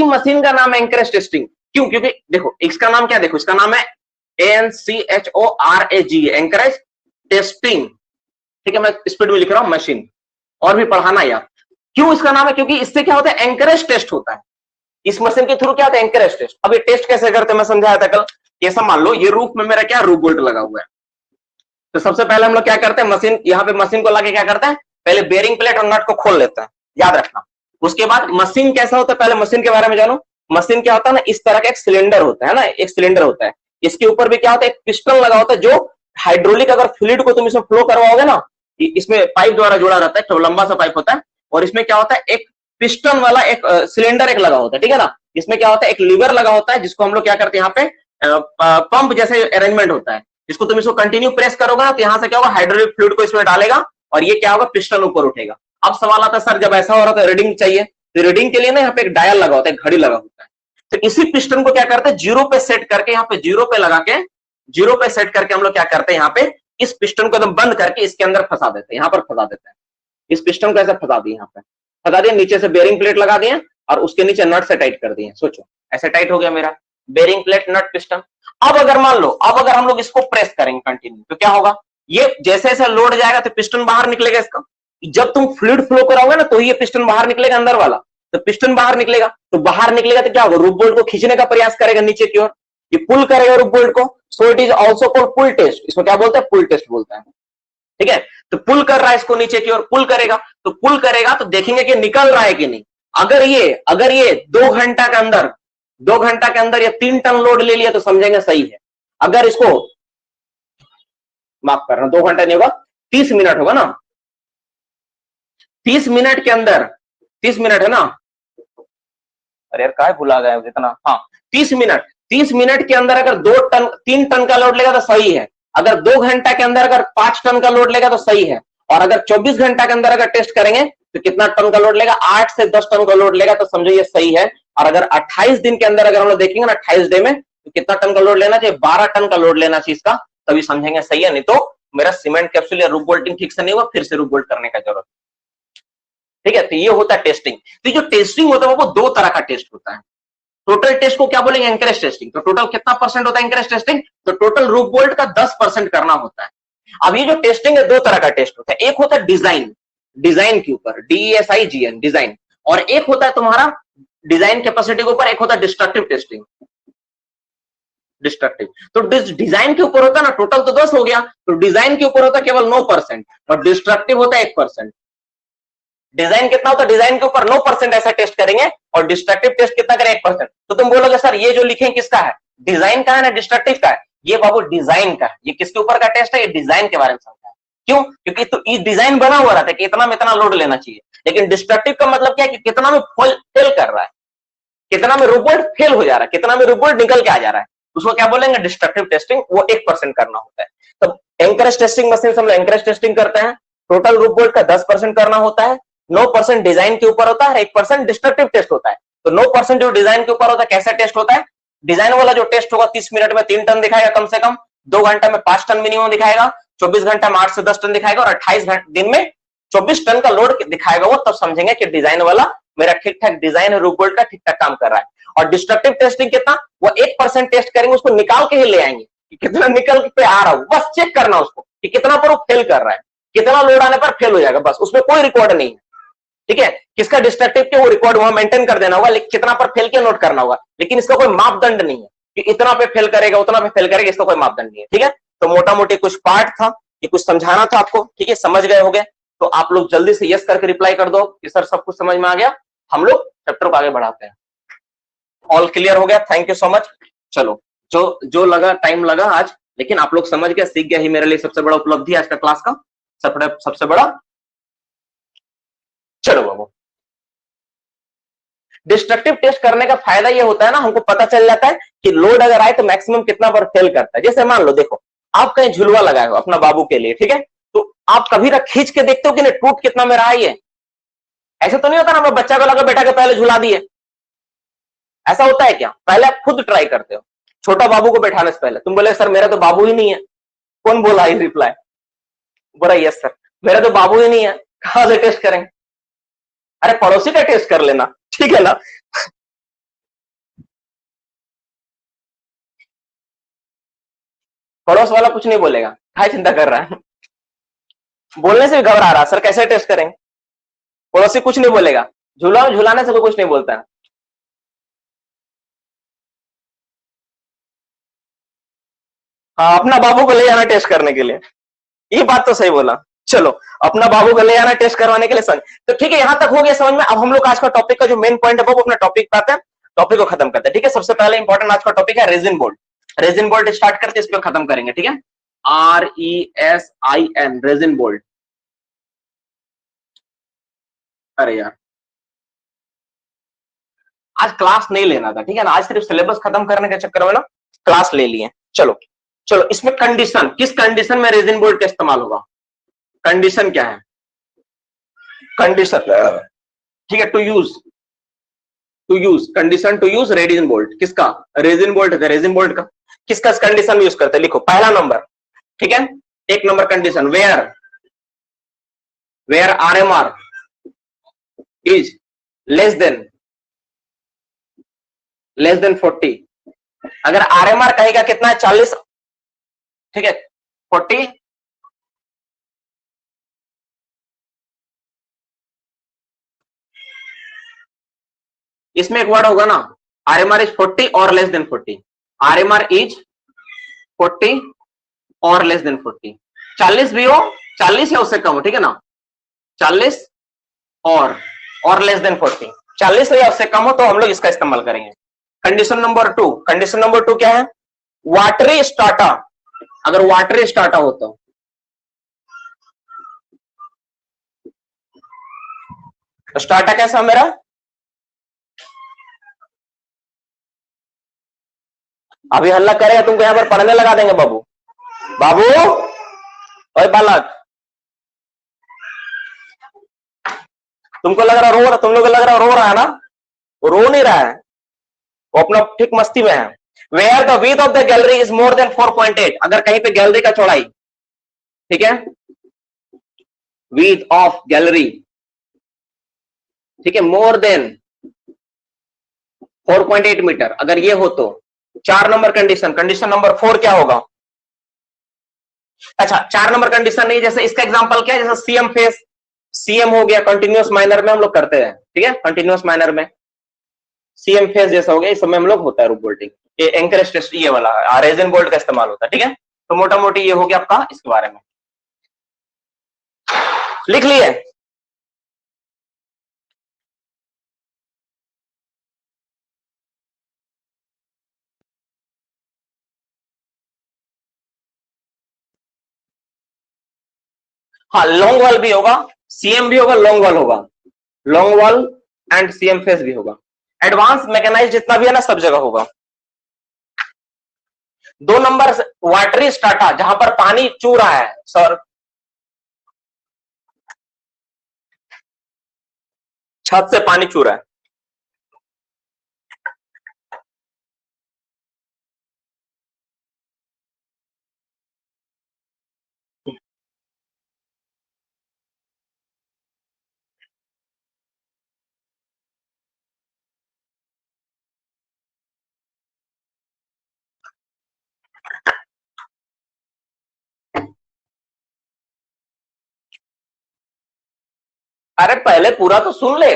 Machine का नाम है एंकरेज टेस्टिंग। क्यों? क्योंकि देखो इसका नाम क्या, देखो इसका नाम है ANCHORAG, एंकरेज टेस्टिंग। ठीक है, मैं स्पीड में लिख रहा हूं मशीन, और भी पढ़ाना यार। क्यों इसका नाम है? क्योंकि इससे क्या होता है, एंकरेज टेस्ट होता है। इस मशीन के थ्रू क्या होता है, एंकरेज टेस्ट। अब ये टेस्ट कैसे करते हैं मैं समझाया था कल। कैसा, मान लो ये रूफ में मेरा क्या रूफ बोल्ट लगा हुआ है, तो सबसे पहले हम लोग क्या करते हैं, मशीन यहाँ पे मशीन को लाके क्या करते हैं, पहले बेरिंग प्लेट और नट को खोल लेते हैं, याद रखना। उसके बाद मशीन कैसा होता है, पहले मशीन के बारे में जानो। मशीन क्या होता है ना, इस तरह का एक सिलेंडर होता है ना, एक सिलेंडर होता है। इसके ऊपर भी क्या होता है, एक पिस्टन लगा होता है, जो हाइड्रोलिक अगर फ्लूइड को तुम इसमें फ्लो करवाओगे ना, इसमें पाइप द्वारा जुड़ा रहता है, तो लंबा सा पाइप होता है, और इसमें क्या होता है, एक पिस्टन वाला एक सिलेंडर एक लगा होता है, ठीक है ना। इसमें क्या होता है, एक लीवर लगा होता है, जिसको हम लोग क्या करते हैं, यहाँ पे पंप जैसे अरेंजमेंट होता है। इसको तुम इसको कंटिन्यू प्रेस करोगे ना, तो यहाँ से क्या होगा, हाइड्रोलिक फ्लूइड को इसमें डालेगा, और ये क्या होगा, पिस्टन ऊपर उठेगा। अब सवाल आता है, सर जब ऐसा हो रहा था रीडिंग चाहिए, तो रीडिंग के लिए ना यहाँ पे एक डायल लगा होता है, घड़ी लगा होता है। तो इसी पिस्टन को क्या करते हैं, जीरो पे सेट करके, यहाँ पे जीरो पे लगा के, जीरो पे सेट करके हम लोग क्या करते हैं, यहाँ पे इस पिस्टन को एकदम बंद करके इसके अंदर फंसा देते हैं, यहाँ पर फंसा देते हैं। इस पिस्टन को ऐसे फंसा दिए, यहाँ पे फंसा दिए, नीचे से बेरिंग प्लेट लगा दिए, और उसके नीचे नट से टाइट कर दिए। सोचो ऐसे टाइट हो गया मेरा बेरिंग प्लेट नट पिस्टन। अब अगर मान लो, अब अगर हम लोग इसको प्रेस करेंगे कंटिन्यू, तो क्या होगा, ये जैसे जैसे लोड जाएगा तो पिस्टन बाहर निकलेगा इसका। जब तुम फ्लूइड फ्लो कराओगे ना, तो ये पिस्टन बाहर निकलेगा अंदर वाला, तो पिस्टन बाहर निकलेगा, तो बाहर निकलेगा तो क्या होगा, रूफ बोल्ट को खींचने का प्रयास करेगा नीचे की ओर, ये पुल करेगा रूफ बोल्ट को। So it is also called pull test. इसको क्या बोलते हैं, पुल टेस्ट बोलते हैं, ठीक है। तो पुल कर रहा है इसको नीचे की ओर, पुल करेगा, तो पुल करेगा तो देखेंगे कि निकल रहा है कि नहीं। अगर ये 2 घंटा के अंदर, 2 घंटा के अंदर ये 3 टन लोड ले लिया, तो समझेंगे सही है। अगर इसको, माफ करना, 2 घंटा नहीं होगा, 30 मिनट होगा ना, 30 मिनट के अंदर, 30 मिनट है ना, अरे यार काय भुला गया जितना, हाँ 30 मिनट, 30 मिनट के अंदर अगर 2 टन 3 टन का लोड लेगा तो सही है। अगर 2 घंटा के अंदर अगर 5 टन का लोड लेगा तो सही है। और अगर 24 घंटा के अंदर अगर टेस्ट करेंगे तो कितना टन का लोड लेगा, 8 से 10 टन का लोड लेगा, तो समझो ये सही है। और अगर 28 दिन के अंदर अगर हम लोग देखेंगे ना, 28 डे में, तो कितना टन का लोड लेना चाहिए, 12 टन का लोड लेना चाहिए इसका, तभी समझेंगे सही है। नहीं तो मेरा सीमेंट कैप्सूल या रूफ बोल्टिंग ठीक से नहीं हुआ, फिर से रूफ बोल्ट करने का जरूरत, ठीक है। तो ये होता है टेस्टिंग। तो जो टेस्टिंग होता है वो 2 तरह का टेस्ट होता है। टोटल टेस्ट को क्या बोलेंगे, एंकरेज टेस्टिंग। तो टोटल कितना परसेंट होता है एंकरेज टेस्टिंग, तो टोटल रूफ बोल्ट का 10% करना होता है। अब ये जो टेस्टिंग है, 2 तरह का टेस्ट होता है। एक होता है डिजाइन, डिजाइन के ऊपर, DESIGN डिजाइन, और एक होता है तुम्हारा डिजाइन कैपेसिटी के ऊपर, एक होता है डिस्ट्रक्टिव टेस्टिंग, डिस्ट्रक्टिव। तो डिजाइन के ऊपर होता है ना, टोटल तो 10 हो गया, तो डिजाइन के ऊपर होता है केवल 9%, और डिस्ट्रक्टिव होता है 1%। डिजाइन कितना होता है, डिजाइन के ऊपर 9% ऐसा टेस्ट करेंगे, और डिस्ट्रक्टिव टेस्ट कितना करें, 1%। तो तुम बोलोगे सर ये जो लिखे किसका है, डिजाइन का है ना डिस्ट्रक्टिव का है, ये बाबू डिजाइन का है। ये किसके ऊपर का टेस्ट है, ये डिजाइन के बारे में समझा है। क्यों? क्योंकि तो ये डिजाइन बना हुआ रहता है कि इतना में इतना लोड लेना चाहिए, लेकिन डिस्ट्रक्टिव का मतलब क्या है कि कितना में फेल कर रहा है, कितना में रोबोट फेल हो जा रहा है, कितना में रोबोट निकल के आ जा रहा है, उसको क्या बोलेंगे, डिस्ट्रक्टिव टेस्टिंग। वो 1% करना होता है। तो एंकरेज टेस्टिंग मशीन से हम लोग एंकरेज टेस्टिंग करते हैं, टोटल रोबोट का 10% करना होता है, 9% डिजाइन के ऊपर होता है, 1% डिस्ट्रक्टिव टेस्ट होता है। तो 9% जो डिजाइन के ऊपर होता है, कैसा टेस्ट होता है, डिजाइन वाला जो टेस्ट होगा 30 मिनट में 3 टन दिखाएगा कम से कम, 2 घंटा में 5 टन मिनिमम दिखाएगा, 24 घंटा में 8 से 10 टन दिखाएगा, और 28 दिन में 24 टन का लोड दिखाएगा वो, तब समझेंगे कि डिजाइन वाला मेरा ठीक ठाक डिजाइन है, रोबोट का ठीक ठाक काम कर रहा है। और डिस्ट्रक्टिव टेस्टिंग कितना, वो 1% टेस्ट करेंगे, उसको निकाल के ही ले आएंगे कि कितना निकल पे आ रहा है, बस चेक करना उसको कि कितना पर वो फेल कर रहा है, कितना लोड आने पर फेल हो जाएगा, बस उसमें कोई रिकॉर्ड नहीं है, ठीक है। किसका डिस्ट्रक्टिव के वो रिकॉर्ड वहां मेंटेन कर देना होगा, लेकिन कितना पर फेल किया नोट करना होगा, लेकिन इसका कोई मापदंड नहीं है कि इतना पे फेल करेगा उतना पे फेल करेगा, इसका कोई मापदंड नहीं है, ठीक है। तो मोटा मोटी कुछ पार्ट था, ये कुछ समझाना था आपको, ठीक है, समझ गए होगे तो आप लोग जल्दी से यस करके रिप्लाई कर दो कि सर सब कुछ समझ में आ गया। हम लोग चैप्टर को आगे बढ़ाते हैं। ऑल क्लियर हो गया, थैंक यू सो मच। चलो, जो लगा टाइम लगा आज, लेकिन आप लोग समझ गए, सीख गया, ही मेरे लिए सबसे बड़ा उपलब्धि आज का क्लास का सबसे बड़ा। चलो बाबू, डिस्ट्रक्टिव टेस्ट करने का फायदा ये होता है ना, हमको पता चल जाता है कि लोड अगर आए तो मैक्सिमम कितना पर फेल करता है। जैसे मान लो, देखो आप कहीं झुलवा लगाए हो अपना बाबू के लिए, ठीक है, तो आप कभी रख खींच के देखते हो कि नहीं टूट कितना में रहा है। ऐसा तो नहीं होता ना, बच्चा को लगा बैठा के पहले झुला दिए, ऐसा होता है क्या? पहले आप खुद ट्राई करते हो, छोटा बाबू को बैठाने से पहले तुम बोले सर मेरा तो बाबू ही नहीं है। कौन बोला ही रिप्लाई, बोला यस सर मेरा तो बाबू ही नहीं है, कहां से टेस्ट करेंगे? अरे पड़ोसी का टेस्ट कर लेना, ठीक है ना। पड़ोस वाला कुछ नहीं बोलेगा, क्या चिंता कर रहा है, बोलने से भी घबरा रहा, सर कैसे टेस्ट करेंगे, पड़ोसी कुछ नहीं बोलेगा, झुलाने से भी कुछ नहीं बोलता है। हाँ, अपना बाबू को ले जाना टेस्ट करने के लिए, ये बात तो सही बोला। चलो, अपना बाबू को ले जाना टेस्ट करवाने के लिए समझ। तो ठीक है, यहां तक हो गया समझ में। अब हम लोग आज का टॉपिक का जो मेन पॉइंट है वो अपना टॉपिक पे आते हैं, टॉपिक को खत्म करते हैं। ठीक है, सबसे पहले इंपॉर्टेंट आज का टॉपिक है resin bolt. Resin bolt start करके इस पे खत्म करेंगे। ठीक है, RESIN, रेजिन बोल्ट। अरे यार, आज क्लास नहीं लेना था, ठीक है ना, आज सिर्फ सिलेबस खत्म करने के चक्कर में ना क्लास ले लिए। चलो चलो, इसमें कंडीशन, किस कंडीशन में रेजिन बोल्ट का इस्तेमाल होगा, कंडीशन क्या है, कंडीशन, ठीक है, to use condition to use resin bolt, किसका, रेजिन बोल्ट, रेजिन बोल्ट का किसका कंडीशन यूज करते हैं, लिखो पहला नंबर। ठीक है, एक number condition, where RMR is less than 40। अगर RMR कहेगा कितना है, 40, ठीक है, 40, इसमें एक वर्ड होगा ना, RMR इज 40 और लेस देन 40, RMR इज 40 और लेस देन 40, 40 भी हो, 40 या उससे कम हो, ठीक है ना, 40 और लेस देन 40, 40 या उससे कम हो तो हम लोग इसका इस्तेमाल करेंगे। कंडीशन नंबर 2, कंडीशन नंबर 2 क्या है, वाटरी स्टार्टा, अगर वाटरी स्टार्टा हो तो, स्टार्टा कैसा मेरा, अभी हल्ला करेगा तुमको यहां पर पढ़ने लगा देंगे बाबू, बाबू ओए बालक, तुमको लग रहा रो रहा, तुम लोग लग रहा रो रहा है ना, रो नहीं रहा है, वो अपना ठीक मस्ती में है। Where the width of the gallery is more than 4.8, अगर कहीं पे गैलरी का चौड़ाई, ठीक है, विड्थ ऑफ गैलरी, ठीक है, मोर देन 4.8 मीटर, अगर ये हो तो 4 नंबर कंडीशन। कंडीशन नंबर 4 क्या होगा, अच्छा 4 नंबर कंडीशन नहीं, जैसे इसका एग्जांपल क्या है, जैसे सीएम फेस, सीएम हो गया, कंटिन्यूअस माइनर में हम लोग करते हैं, ठीक है, कंटिन्यूअस माइनर में सीएम फेस जैसा हो गया, इस समय हम लोग होता है रूप बोल्टिंग, ये एंकरेज टेस्ट ये वाला रेजिन बोल्ट का इस्तेमाल होता है। ठीक है, तो मोटा मोटी ये हो गया आपका इसके बारे में, लिख लिए। हाँ, लॉन्ग वॉल भी होगा, सीएम भी होगा, लॉन्ग वॉल होगा, long wall and CM face भी होगा, एडवांस मैकेनाइज जितना भी है ना सब जगह होगा। 2 नंबर वाटरी स्टार्टा, जहां पर पानी चू रहा है सर, छत से पानी चू रहा है, अरे पहले पूरा तो सुन ले,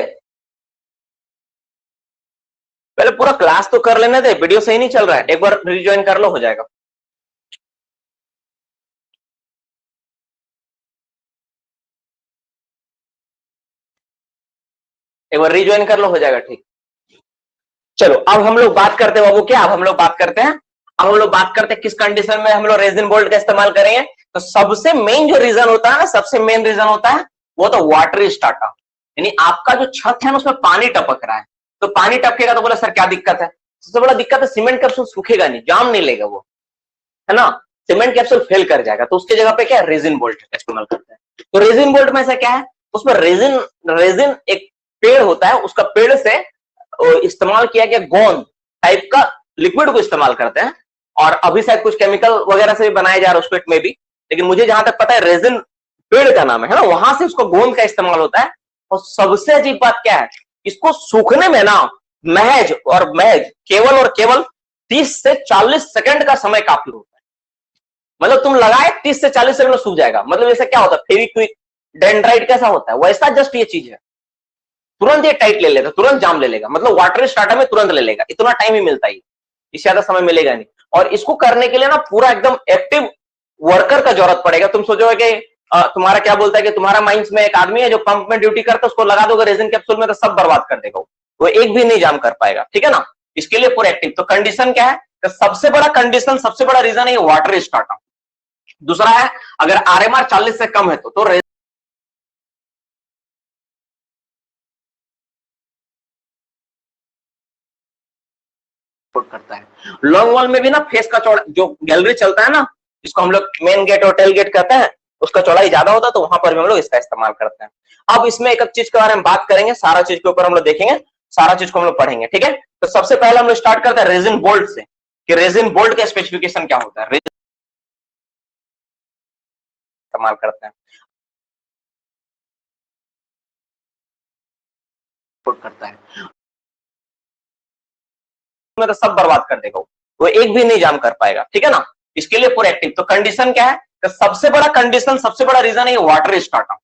पहले पूरा क्लास तो कर लेने दे, वीडियो सही नहीं चल रहा है, एक बार रिज्वाइन कर लो, हो जाएगा। एक बार रिज्वाइन कर लो, हो जाएगा, ठीक। चलो अब हम लोग बात करते हैं बाबू, क्या अब हम लोग बात करते हैं, अब हम लोग बात करते हैं किस कंडीशन में हम लोग रेजिन बोल्ट का इस्तेमाल करेंगे। तो सबसे मेन जो रीजन होता है ना, सबसे मेन रीजन होता है वो तो वाटरी स्टार्टा, यानी आपका जो छत है ना उसमें पानी टपक रहा है, तो पानी टपकेगा तो बोला सर क्या दिक्कत है, सबसे बड़ा दिक्कत है सीमेंट कैप्सूल सूखेगा नहीं, जाम नहीं लेगा वो, है ना, सीमेंट कैप्सूल फेल कर जाएगा, तो उसके जगह पे क्या रेजिन बोल्ट का इस्तेमाल करते हैं। तो रेजिन बोल्ट में से क्या है, उसमें रेजिन, रेजिन एक पेड़ होता है, उसका पेड़ से इस्तेमाल किया गया गोंद टाइप का लिक्विड को इस्तेमाल करते हैं, और अभी शायद कुछ केमिकल वगैरह से भी बनाया जा रहा है उस पेट में भी, लेकिन मुझे जहां तक पता है रेजिन पेड़ का नाम है ना, वहां से उसको गोंद का इस्तेमाल होता है। और सबसे अजीब बात क्या है, इसको सूखने में ना महज और महज केवल और केवल 30 से 40 सेकंड का समय काफी होता है। मतलब तुम लगाए 30 से 40 सेकंड में सूख जाएगा। मतलब जैसे क्या होता है फेविक्विक डेंड्राइट कैसा होता है वैसा जस्ट ये चीज है, तुरंत ये टाइट ले लेगा, तुरंत जाम ले लेगा, मतलब वाटर स्टार्टर में तुरंत ले लेगा, इतना टाइम ही मिलता है, इससे ज्यादा समय मिलेगा नहीं। और इसको करने के लिए ना पूरा एकदम एक्टिव वर्कर का जरूरत पड़ेगा। तुम सोचोगे कि तुम्हारा क्या बोलता है कि तुम्हारा माइंस में एक आदमी है जो पंप में ड्यूटी करता है, उसको लगा दोगे रेजिन कैप्सूल में तो सब बर्बाद कर देगा, वो एक भी नहीं जाम कर पाएगा, ठीक है ना। इसके लिए पूरा एक्टिव। तो कंडीशन क्या है, तो सबसे बड़ा कंडीशन, सबसे बड़ा रीजन है वाटर स्टार्टर। दूसरा है अगर आरएमआर 40 से कम है तो करता है। लॉन्ग वॉल में भी ना फेस का चौड़ा जो गैलरी चलता है ना, जिसको हम लोग मेन गेट और टेल गेट कहते हैं, उसका चौड़ाई ज्यादा होता है, तो वहां पर भी हम लोग इसका इस्तेमाल करते हैं। अब इसमें एक एक चीज के बारे में बात करेंगे, सारा चीज के ऊपर हम लोग देखेंगे, सारा चीज को हम लोग पढ़ेंगे, ठीक है। तो सबसे पहले हम लोग स्टार्ट करते हैं रेजिन बोल्ट से, कि रेजिन बोल्ट का स्पेसिफिकेशन क्या होता है, रेजिन इस्तेमाल करते हैं करता है में तो सब बर्बाद कर देगा, वो एक भी नहीं जाम कर पाएगा, ठीक है ना। इसके लिए पूरा एक्टिव। तो कंडीशन क्या है, तो सबसे बड़ा कंडीशन, सबसे बड़ा रीजन है वाटर स्टार्टर।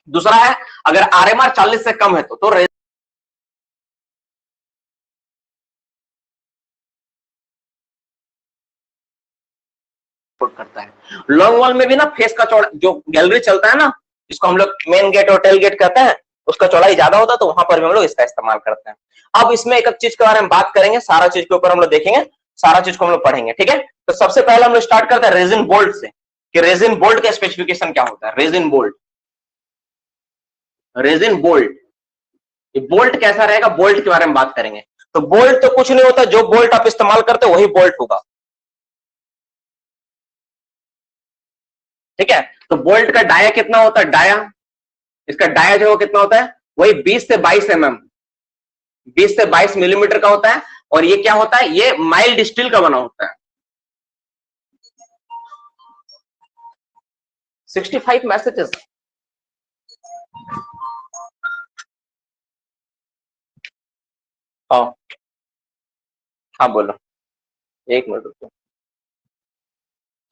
दूसरा है अगर आरएमआर 40 से कम है तो करता है। लॉन्ग वॉल में भी ना फेस का चौड़ा जो गैलरी चलता है ना, जिसको हम लोग मेन गेट और टेल गेट कहते हैं, उसका चौड़ाई ज्यादा होता है, तो वहां पर भी हम लोग इसका इस्तेमाल करते हैं। अब इसमें एक एक चीज के बारे में बात करेंगे, सारा चीज के ऊपर हम लोग देखेंगे, सारा चीज को हम लोग पढ़ेंगे, ठीक है। तो सबसे पहले हम लोग स्टार्ट करते हैं रेजिन बोल्ट से, कि रेजिन बोल्ट का स्पेसिफिकेशन क्या होता है। Resin bolt, resin bolt, bolt कैसा रहेगा, बोल्ट के बारे में बात करेंगे। तो बोल्ट तो कुछ नहीं होता, जो बोल्ट आप इस्तेमाल करते हो वही बोल्ट होगा, ठीक है। तो बोल्ट का डाया कितना होता है, डाया, इसका डाया जो कितना होता है, वही 20 से 22 mm, 20 से 22 मिलीमीटर का होता है। और ये क्या होता है, ये माइल्ड स्टील का बना होता है। 65 मैसेजेस, हाँ हाँ बोलो, एक मिनट रुको,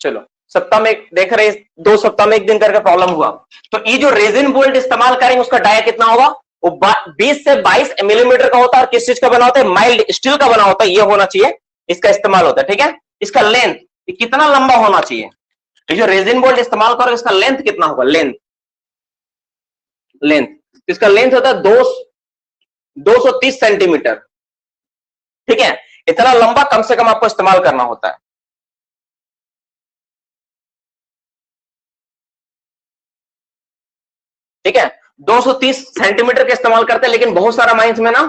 चलो। सप्ताह में देख रहे, 2 सप्ताह में 1 दिन करके प्रॉब्लम हुआ। तो ये जो रेजिन बोल्ट इस्तेमाल करेंगे उसका डाया कितना होगा, वो 20 से 22 मिलीमीटर का होता है। और किस चीज का बना होता है, माइल्ड स्टील का बना होता है, ये होना चाहिए, इसका इस्तेमाल होता है, ठीक है। इसका लेंथ कितना लंबा होना चाहिए, तो जो रेजिन बोल्ट इस्तेमाल करोगे इसका लेंथ कितना होगा, लेंथ, लेंथ, इसका लेंथ होता है 230 सेंटीमीटर, ठीक है। इतना लंबा कम से कम आपको इस्तेमाल करना होता है, ठीक है। 230 सेंटीमीटर का इस्तेमाल करते हैं, लेकिन बहुत सारा माइंस में ना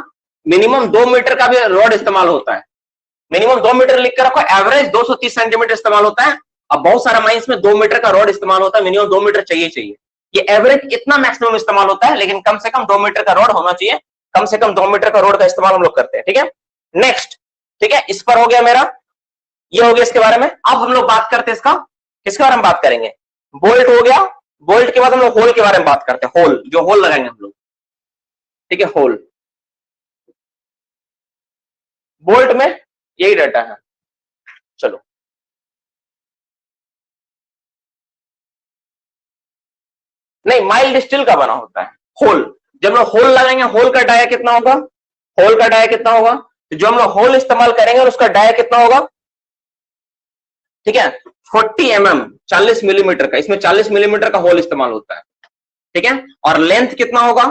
मिनिमम 2 मीटर का भी रॉड इस्तेमाल होता है। मिनिमम 2 मीटर लिख कर रखो, एवरेज 230 सेंटीमीटर इस्तेमाल होता है। अब बहुत सारा माइंस में 2 मीटर का रॉड इस्तेमाल होता है, मिनिमम 2 मीटर चाहिए चाहिए, ये एवरेज इतना मैक्सिमम इस्तेमाल होता है, लेकिन कम से कम 2 मीटर का रॉड होना चाहिए, कम से कम 2 मीटर का रॉड का इस्तेमाल हम लोग करते हैं, ठीक है। नेक्स्ट, ठीक है, इस पर हो गया मेरा, ये हो गया इसके बारे में। अब हम लोग बात करते हैं इसका, किसके बारे में बात करेंगे, बोल्ट हो गया। बोल्ट के बाद हम लोग होल के बारे में बात करते हैं, होल, जो होल लगाएंगे हम लोग, ठीक है, होल। बोल्ट में यही डाटा है, चलो। नहीं, माइल्ड स्टील का बना होता है होल। जब लोग होल लगाएंगे, होल का डाया कितना होगा, होल का डाया कितना होगा, तो जो हम लोग होल इस्तेमाल करेंगे उसका डाया कितना होगा, ठीक है, 40 mm, 40 मिलीमीटर का, इसमें 40 मिलीमीटर का होल इस्तेमाल होता है, ठीक है। और लेंथ कितना होगा,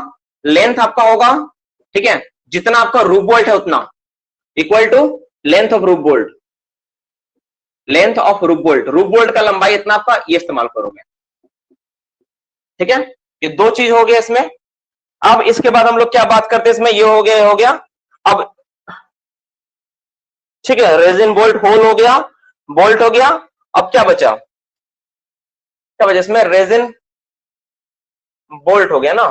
लेंथ आपका होगा, ठीक है, जितना आपका रूप बोल्ट है उतना, इक्वल टू लेंथ ऑफ रूप बोल्ट, लेंथ ऑफ रूप बोल्ट, रूप बोल्ट का लंबाई इतना आपका, ये इस्तेमाल करोगे, ठीक है। ये दो चीज हो गया इसमें। अब इसके बाद हम लोग क्या बात करते हैं इसमें, ये हो गया, ये हो गया। अब ठीक है, रेजिन बोल्ट होल हो गया, बोल्ट हो गया। अब क्या बचा, क्या बचा इसमें, रेजिन बोल्ट हो गया ना,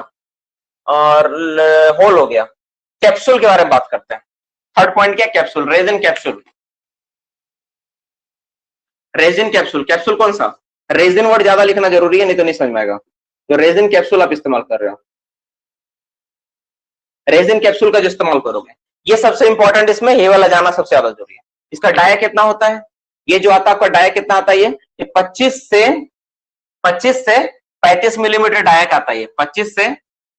और होल हो गया। कैप्सूल के बारे में बात करते हैं। थर्ड पॉइंट क्या, capsule, resin capsule, resin capsule. Capsule कौन सा, रेजिन वर्ड ज्यादा लिखना जरूरी है, नहीं तो नहीं समझ में आएगा। तो रेजिन कैप्सूल आप इस्तेमाल कर रहे हो, रेजिन कैप्सूल का जो इस्तेमाल करोगे, ये सबसे इंपॉर्टेंट, इसमें ये वाला जाना सबसे ज्यादा जरूरी है। इसका डाया कितना होता है, ये जो आता है आपका डायक कितना आता है, ये 25 से 35 मिलीमीटर डायक आता है, 25 से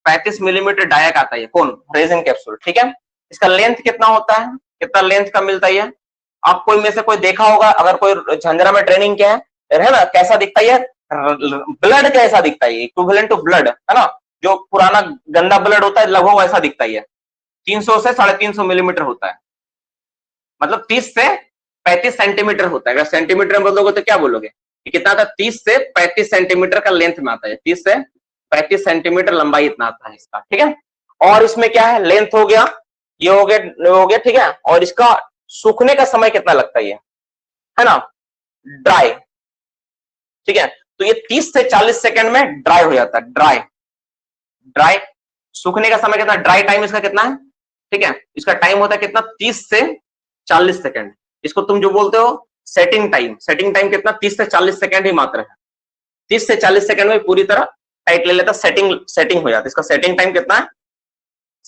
35 मिलीमीटर डायक आता है, कौन, रेजिन कैप्सूल। ठीक है, इसका लेंथ कितना होता है, कितना लेंथ का मिलता है? आप कोई में से कोई देखा होगा, अगर कोई झंझरा में ट्रेनिंग किया है ना, कैसा दिखता है, ब्लड कैसा दिखता है, इक्विवेलेंट टू ब्लड, है ना, जो पुराना गंदा ब्लड होता है लगभग वैसा दिखता है, 300 से 350 मिलीमीटर होता है, मतलब 30 से 35 सेंटीमीटर होता है। अगर सेंटीमीटर में बदलोगे तो क्या बोलोगे कि कितना आता है, 30 से 35 सेंटीमीटर का लेंथ में आता है, 30 से 35 सेंटीमीटर लंबाई इतना आता है इसका। ठीक है, और इसमें क्या है, लेंथ हो गया, ये हो गया, ठीक है, और इसका सूखने का समय कितना लगता है ना, ड्राई। ठीक है, तो ये 30 से 40 सेकंड में ड्राई हो जाता है, ड्राई सूखने का समय कितना, ड्राई टाइम इसका कितना है, ठीक है, इसका टाइम होता है कितना, 30 से 40 सेकंड। इसको तुम जो बोलते हो सेटिंग टाइम कितना, 30 से 40 सेकंड ही मात्र है, 30 से 40 सेकंड में पूरी तरह टाइट ले लेता, सेटिंग हो जाता है। इसका सेटिंग टाइम कितना है,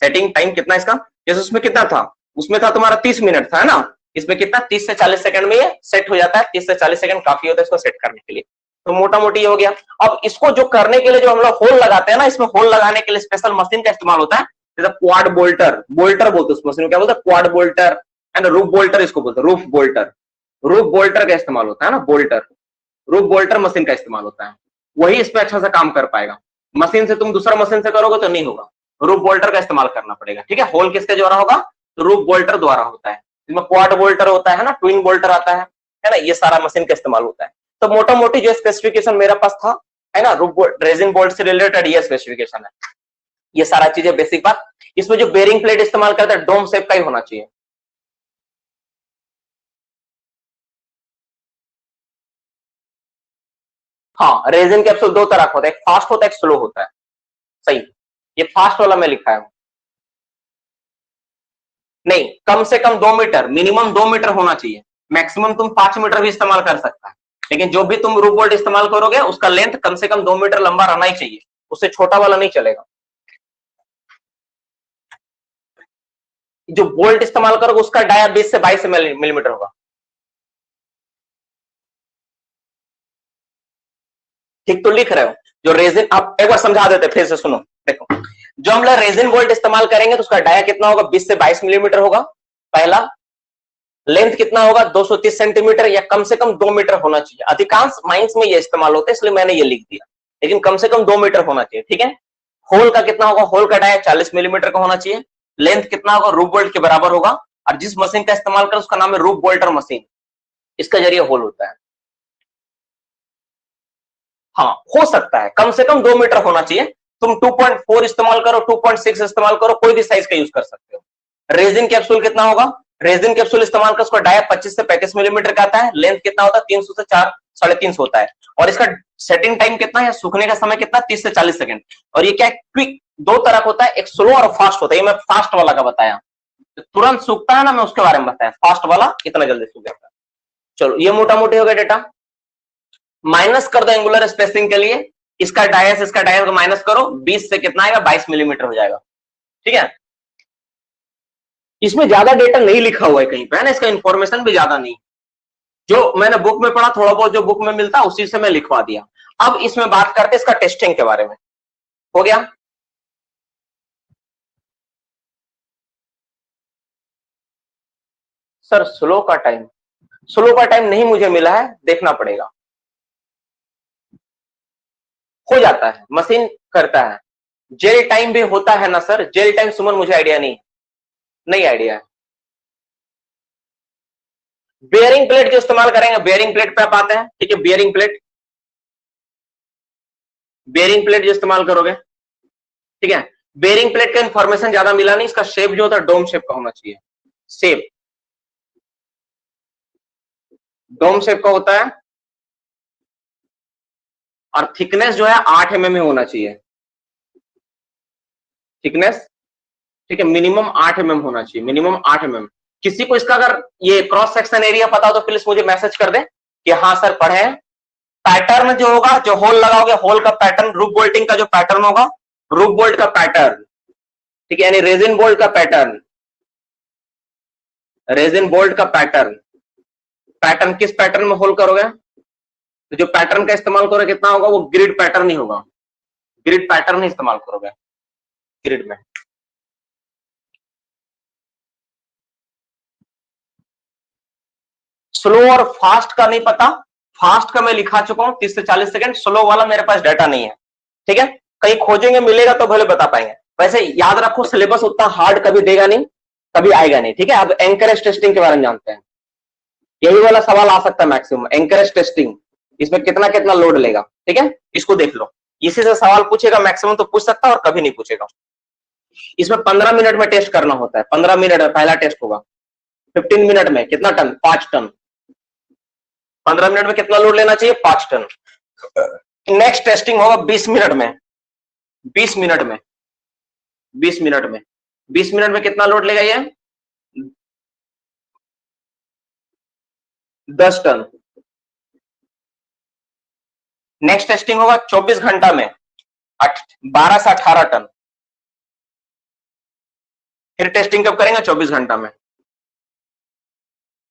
सेटिंग टाइम कितना इसका, जैसे उसमें कितना था, उसमें था तुम्हारा 30 मिनट था, है ना, इसमें कितना 30 से 40 सेकंड में ये सेट हो जाता है। 30 से 40 सेकंड काफी होता है इसको सेट करने के लिए, तो मोटा मोटी हो गया। अब इसको जो करने के लिए जो हम लोग होल लगाते हैं ना, इसमें होल लगाने के लिए स्पेशल मशीन का इस्तेमाल होता है, जैसे क्वाड बोल्टर बोलते हैं उस मशीन को, क्या बोलते हैं, क्वाड बोल्टर एंड रूफ बोल्टर, इसको बोलते हैं रूफ बोल्टर का इस्तेमाल होता है ना, रूफ बोल्टर मशीन का इस्तेमाल होता है, वही इस पे अच्छा से काम कर पाएगा। मशीन से तुम दूसरा मशीन से करोगे तो नहीं होगा, रूफ बोल्टर का इस्तेमाल करना पड़ेगा। ठीक है, होल किसके द्वारा होगा, तो रूफ बोल्टर द्वारा होता है, इसमें क्वाड बोल्टर होता है ना, ट्विन बोल्टर आता है ना, ये सारा मशीन का इस्तेमाल होता है। तो मोटा मोटी जो स्पेसिफिकेशन मेरे पास था, है ना, रेजिन बोल्ट से रिलेटेड ये स्पेसिफिकेशन है, ये सारा चीजें बेसिक बात। इसमें जो बेरिंग प्लेट इस्तेमाल करता है डोम शेप का ही होना चाहिए। हाँ, रेजिन कैप्सूल दो तरह का होता है, एक फास्ट होता है, एक स्लो होता है। सही, ये फास्ट वाला मैं लिखा है, नहीं, कम से कम 2 मीटर, मिनिमम 2 मीटर होना चाहिए, मैक्सिमम तुम 5 मीटर भी इस्तेमाल कर सकता है, लेकिन जो भी तुम रूफ बोल्ट इस्तेमाल करोगे उसका लेंथ कम से कम 2 मीटर लंबा रहना ही चाहिए, उससे छोटा वाला नहीं चलेगा। जो बोल्ट इस्तेमाल करोगे उसका डाया 20 से 22 मिलीमीटर होगा। ठीक तो लिख रहे हो, जो रेजिन, आप एक बार समझा देते फिर से सुनो, देखो, जो हम लोग रेजिन बोल्ट इस्तेमाल करेंगे तो उसका डाया कितना होगा, 20 से 22 मिलीमीटर होगा पहला, लेंथ कितना होगा, 230 सेंटीमीटर या कम से कम 2 मीटर होना चाहिए। अधिकांश माइंस में ये इस्तेमाल होता है, इसलिए मैंने ये लिख दिया, लेकिन कम से कम 2 मीटर होना चाहिए। ठीक है, होल का कितना होगा, होल का डाया 40 मिलीमीटर का होना चाहिए, लेंथ कितना होगा, रूफ बोल्ट के बराबर होगा, और जिस मशीन का इस्तेमाल कर उसका नाम है रूफ बोल्टर मशीन, इसका जरिए होल होता है। हाँ, हो सकता है कम से कम 2 मीटर होना चाहिए, तुम 2.4 इस्तेमाल करो, 2.6 इस्तेमाल करो, कोई भी साइज का यूज कर सकते हो। रेजिन कैप्सूल कितना होगा, रेजिन कैप्सूल इस्तेमाल कर उसका डाया 25 से 35 मिलीमीटर का आता है, लेंथ कितना होता है, 300 से 350 होता है, और इसका सेटिंग टाइम कितना है, सूखने का समय कितना, 30 से 40 सेकंड। और ये क्या है, क्विक, दो तरह का होता है, एक स्लो और फास्ट होता है, ये मैं फास्ट वाला का बताया, तुरंत सूखता है ना, मैं उसके बारे में बताया, फास्ट वाला कितना जल्दी सूख जाता है। चलो, ये मोटा मोटी हो गया डेटा। माइनस कर दो एंगुलर स्पेसिंग के लिए, इसका डायस को माइनस करो, 20 से कितना आएगा, 22 मिलीमीटर हो जाएगा। ठीक है, इसमें ज्यादा डेटा नहीं लिखा हुआ है कहीं पे, है ना, इसका इंफॉर्मेशन भी ज्यादा नहीं, जो मैंने बुक में पढ़ा थोड़ा बहुत, जो बुक में मिलता उसी से मैं लिखवा दिया। अब इसमें बात करते इसका टेस्टिंग के बारे में, हो गया। सर स्लो का टाइम नहीं मुझे मिला है, देखना पड़ेगा, हो जाता है, मशीन करता है। जेल टाइम भी होता है ना सर, जेल टाइम सुमन मुझे आइडिया नहीं आइडिया है। बेयरिंग प्लेट जो इस्तेमाल करेंगे, बेयरिंग प्लेट पे आप आते हैं, ठीक है, बेयरिंग प्लेट जो इस्तेमाल करोगे, ठीक है, बेयरिंग प्लेट का इंफॉर्मेशन ज्यादा मिला नहीं, इसका शेप जो होता है डोम शेप का होना चाहिए, शेप डोम शेप का होता है, और थिकनेस जो है 8 mm में होना चाहिए, थिकनेस, ठीक है, मिनिमम 8 mm होना चाहिए, मिनिमम 8 mm। किसी को इसका अगर ये क्रॉस सेक्शन एरिया पता हो तो प्लीज मुझे मैसेज कर दे कि हाँ सर पढ़े हैं। पैटर्न जो होगा, जो होल लगाओगे, होल का पैटर्न, रूफ बोल्टिंग का जो पैटर्न होगा, रूफ बोल्ट का पैटर्न, ठीक है, यानी रेजिन बोल्ट का पैटर्न, रेजिन बोल्ट का पैटर्न, पैटर्न किस पैटर्न में होल्ड करोगे? तो जो पैटर्न का इस्तेमाल करोगे कितना होगा? वो ग्रिड पैटर्न ही होगा, ग्रिड पैटर्न ही इस्तेमाल करोगे ग्रिड में। स्लो और फास्ट का नहीं पता, फास्ट का मैं लिखा चुका हूं 30 से 40 सेकंड, स्लो वाला मेरे पास डाटा नहीं है, ठीक है? कहीं खोजेंगे मिलेगा तो भले बता पाएंगे। वैसे याद रखो सिलेबस उतना हार्ड कभी देगा नहीं, कभी आएगा नहीं, ठीक है? अब एंकरेज टेस्टिंग के बारे में जानते हैं। यही वाला सवाल आ सकता है मैक्सिमम, एंकरेज टेस्टिंग, इसमें कितना कितना लोड लेगा, ठीक है? इसको देख लो, इसी से सवाल पूछेगा मैक्सिमम, तो पूछ सकता है और कभी नहीं पूछेगा। इसमें 15 मिनट में टेस्ट करना होता है, 15 मिनट में पहला टेस्ट होगा। 15 मिनट में कितना टन? 5 टन। 15 मिनट में कितना लोड लेना चाहिए? 5 टन। नेक्स्ट टेस्टिंग होगा 20 मिनट में, 20 मिनट में, 20 मिनट में, 20 मिनट में कितना लोड लेगा ये? 10 टन। नेक्स्ट टेस्टिंग होगा 24 घंटा में, 12 से 18 टन। फिर टेस्टिंग कब करेंगे? 24 घंटा में।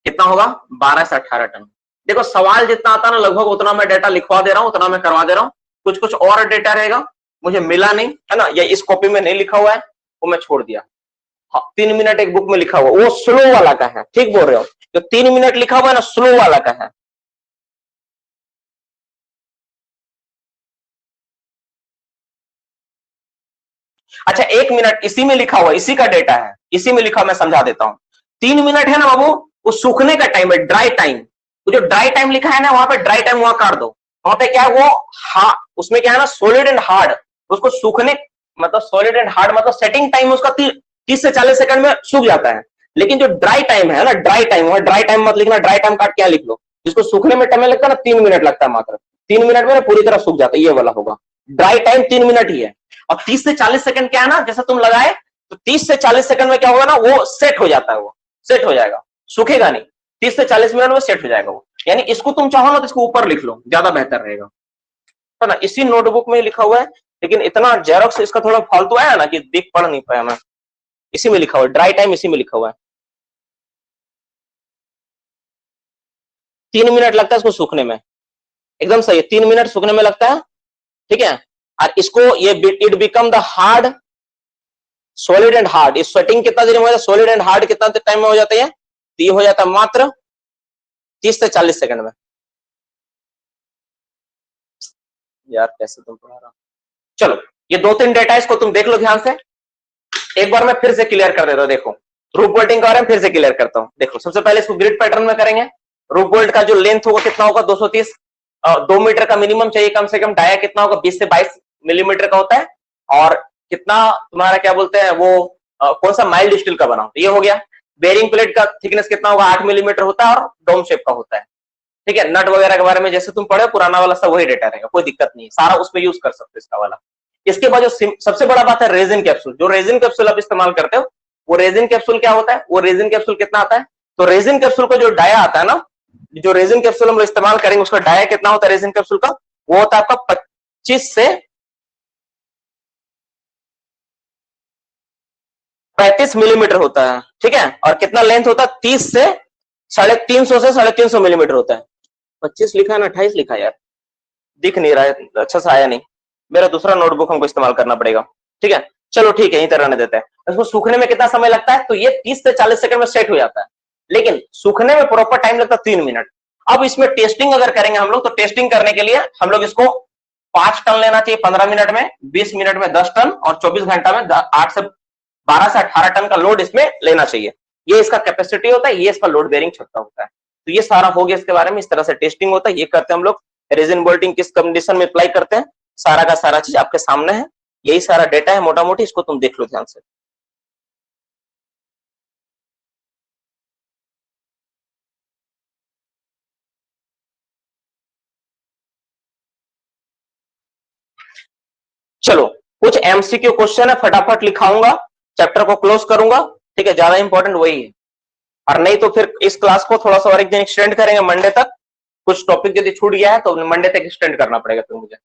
कितना होगा? 12 से 18 टन। देखो सवाल जितना आता है ना लगभग उतना मैं डेटा लिखवा दे रहा हूं, उतना मैं करवा दे रहा हूं। कुछ कुछ और डेटा रहेगा मुझे मिला नहीं है ना, या इस कॉपी में नहीं लिखा हुआ है, वो मैं छोड़ दिया। हाँ, 3 मिनट एक बुक में लिखा हुआ, वो स्लो वाला का है, ठीक बोल रहे हो? जो 3 मिनट लिखा हुआ है ना, स्लो वाला का है। अच्छा 1 मिनट इसी में लिखा हुआ, इसी का डेटा है, इसी में लिखा, मैं समझा देता हूं। 3 मिनट है ना बाबू, वो सूखने का टाइम है, ड्राई टाइम। वो जो ड्राई टाइम लिखा है ना, वहां पे ड्राई टाइम वहां काट दो। वहां पे क्या है वो, हाँ उसमें क्या है ना, सॉलिड एंड हार्ड, उसको सूखने, मतलब सॉलिड एंड हार्ड मतलब सेटिंग टाइम उसका 30 से 40 सेकंड में सूख जाता है। लेकिन जो ड्राई टाइम है ना, ड्राई टाइम, वहां ड्राई टाइम मत लिखना, ड्राई टाइम काट क्या लिख लो, जिसको सूखने में टाइम लगता है ना, 3 मिनट लगता है मात्र। 3 मिनट में पूरी तरह सूख जाता है, ये वाला होगा। ड्राई टाइम 3 मिनट ही है। और 30 से 40 सेकंड क्या है ना, जैसे तुम लगाए तो 30 से 40 सेकंड में क्या होगा ना, वो सेट हो जाता है, वो सेट हो जाएगा, सूखेगा नहीं। 30 से 40 मिनट में सेट हो जाएगा वो। यानी इसको तुम चाहो ना तो इसको ऊपर लिख लो, ज्यादा बेहतर रहेगा, है ना? इसी नोटबुक में लिखा हुआ है, लेकिन इतना जेरोक्स इसका थोड़ा फालतू आया ना कि देख पढ़ नहीं पाया मैं। इसी में लिखा हुआ है, ड्राई टाइम इसी में लिखा हुआ है। 3 मिनट लगता है इसको सूखने में, एकदम सही है, 3 मिनट सूखने में लगता है, ठीक है? और इसको ये it become the hard, solid and hard, इस स्वेटिंग कितना देर में हो जाता है? सॉलिड एंड हार्ड कितना टाइम में हो जाता है? तो ये हो जाता है मात्र 30 से 40 सेकंड में। यार कैसे तुम पढ़ा रहा? चलो ये 2-3 डेटा इसको तुम देख लो ध्यान से। एक बार मैं फिर से क्लियर कर देता हूं, देखो रूप बोल्टिंग का बारे में फिर से क्लियर करता हूं। देखो सबसे पहले इसको ग्रिड पैटर्न में करेंगे। रूप बोल्ट का जो लेंथ होगा कितना होगा? 230। 2 मीटर का मिनिमम चाहिए कम से कम। डाया कितना होगा? 20 से 22 मिलीमीटर का होता है। और कितना तुम्हारा क्या बोलते हैं वो, कौन सा माइल्ड स्टील का बना होता है, ये हो गया। बेरिंग प्लेट का थिकनेस कितना होगा? 8 मिलीमीटर होता है और डोम शेप का होता है, ठीक है? नट वगैरह के बारे में जैसे तुम पढ़े पुराना वाला सब वही डेटा रहेगा, कोई दिक्कत नहीं है, सारा उसमें यूज कर सकते हो इसका वाला। इसके बाद जो सबसे बड़ा बात है रेजिन कैप्सूल, जो रेजिन कैप्सूल आप इस्तेमाल करते हो, वो रेजिन कैप्सूल क्या होता है? वो रेजिन कैप्सूल कितना आता है? तो रेजिन कैप्सूल का जो डाया आता है ना, जो रेजिन कैप्सूल हम लोग इस्तेमाल करेंगे उसका डाया कितना होता है रेजिन कैप्सूल का? वो होता है आपका 25 से 35 मिलीमीटर होता है, ठीक है? और कितना लेंथ होता है? 30 से 350 से 350 मिलीमीटर होता है। 25 लिखा है ना 28 लिखा है यार, दिख नहीं रहा है, अच्छा सा आया नहीं। मेरा दूसरा नोटबुक हमको इस्तेमाल करना पड़ेगा, ठीक है? चलो ठीक है, यही तरह रहने देते हैं। इसको सूखने में कितना समय लगता है? तो ये 30 से 40 सेकंड में सेट हो जाता है, लेकिन सूखने में प्रॉपर टाइम लगता है 3 मिनट। अब इसमें टेस्टिंग अगर करेंगे हम लोग, तो टेस्टिंग करने के लिए हम लोग इसको 5 टन लेना चाहिए 15 मिनट में, 20 मिनट में 10 टन और 24 घंटा में 12 से 18 टन का लोड इसमें लेना चाहिए। ये इसका कैपेसिटी होता है, ये इसका लोड बेरिंग क्षमता होता है। तो ये सारा हो गया इसके बारे में, इस तरह से टेस्टिंग होता है, ये करते हैं हम लोग। रेजिन बोल्टिंग किस कंडीशन में अप्लाई करते हैं, सारा का सारा चीज आपके सामने है। यही सारा डेटा है मोटा मोटी, इसको तुम देख लो ध्यान से। चलो कुछ एमसीक्यू क्वेश्चन है, फटाफट लिखाऊंगा, चैप्टर को क्लोज करूंगा, ठीक है? ज्यादा इंपॉर्टेंट वही है। और नहीं तो फिर इस क्लास को थोड़ा सा और एक दिन एक्सटेंड करेंगे मंडे तक। कुछ टॉपिक यदि छूट गया है तो मंडे तक एक्सटेंड करना पड़ेगा फिर मुझे।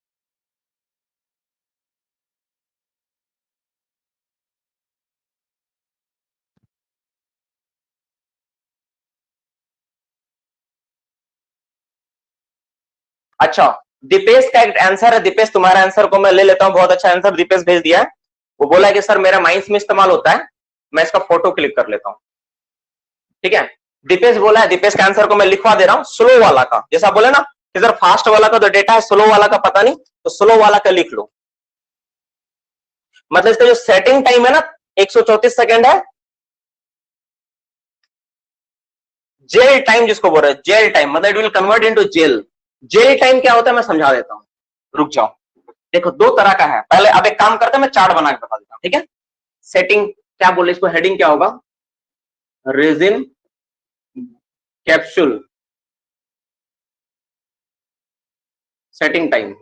अच्छा, दीपेश का एक आंसर है। दीपेश, तुम्हारा आंसर को मैं ले लेता हूं, बहुत अच्छा आंसर दीपेश भेज दिया है। वो बोला है कि सर मेरा माइंस में इस्तेमाल होता है, मैं इसका फोटो क्लिक कर लेता हूं। ठीक है, दीपेश बोला है। दीपेश का आंसर को मैं लिखवा दे रहा हूं, स्लो वाला का। जैसा बोले ना कि सर फास्ट वाला का तो डेटा है, स्लो वाला का पता नहीं, तो स्लो वाला का लिख लो। मतलब इसका जो सेटिंग टाइम है ना 134 सेकंड है। जेल टाइम जिसको बोल रहे हैं, जेल टाइम मतलब it will convert into gel. Gel time क्या होता है मैं समझा देता हूं, रुक जाओ। देखो दो तरह का है। पहले अब एक काम करते हैं, मैं चार्ट बना के बता देता हूं। ठीक है, सेटिंग क्या बोले इसको, हेडिंग क्या होगा, रेजिन कैप्सूल सेटिंग टाइम।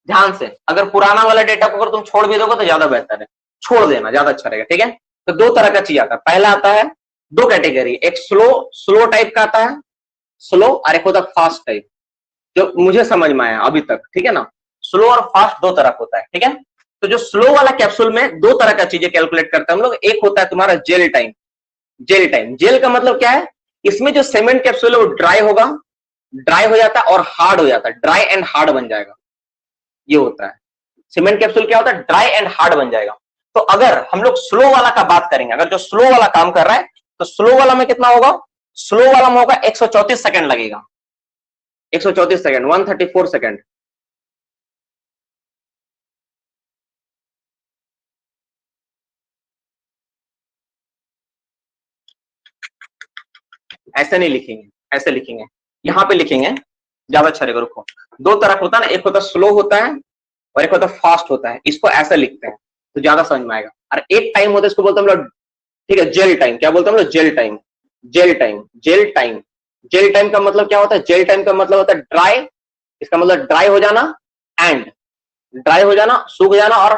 ध्यान से, अगर पुराना वाला डेटा को अगर तुम छोड़ भी दोगे तो ज्यादा बेहतर है, छोड़ देना ज्यादा अच्छा रहेगा। ठीक है, तो दो तरह का चीज आता है। पहला आता है दो कैटेगरी, एक स्लो स्लो टाइप का आता है, स्लो, और एक होता है फास्ट टाइप, जो मुझे समझ में आया अभी तक। ठीक है ना, स्लो और फास्ट दो तरह होता है। ठीक है, तो जो स्लो वाला कैप्सूल में दो तरह का चीजें कैलकुलेट करते हैं हम लोग। एक होता है तुम्हारा gel time. Gel time, gel का मतलब क्या है, इसमें जो सीमेंट कैप्सूल है वो ड्राई होगा, ड्राई हो जाता है और हार्ड हो जाता है, ड्राई एंड हार्ड बन जाएगा, ये होता है। सीमेंट कैप्सूल क्या होता है, ड्राई एंड हार्ड बन जाएगा। तो अगर हम लोग स्लो वाला का बात करेंगे, अगर जो स्लो वाला काम कर रहा है, तो स्लो वाला में कितना होगा, स्लो वाला में होगा 134 सेकंड लगेगा, 134 सेकंड, 134 सेकंड। ऐसे नहीं लिखेंगे, ऐसे लिखेंगे, यहां पे लिखेंगे, ज्यादा अच्छा रहेगा। रुको, दो तरह होता है ना, एक होता है स्लो होता है और एक होता है फास्ट होता है। इसको ऐसा लिखते हैं तो ज्यादा समझ में आएगा। और एक टाइम होता है, इसको बोलते हैं हम लोग, ठीक है, जेल टाइम। क्या बोलते हैं हम लोग, gel time, gel time, gel time. Gel time का मतलब क्या होता है, जेल टाइम का मतलब होता है ड्राई, इसका मतलब ड्राई हो जाना, एंड ड्राई हो जाना, सूख जाना, और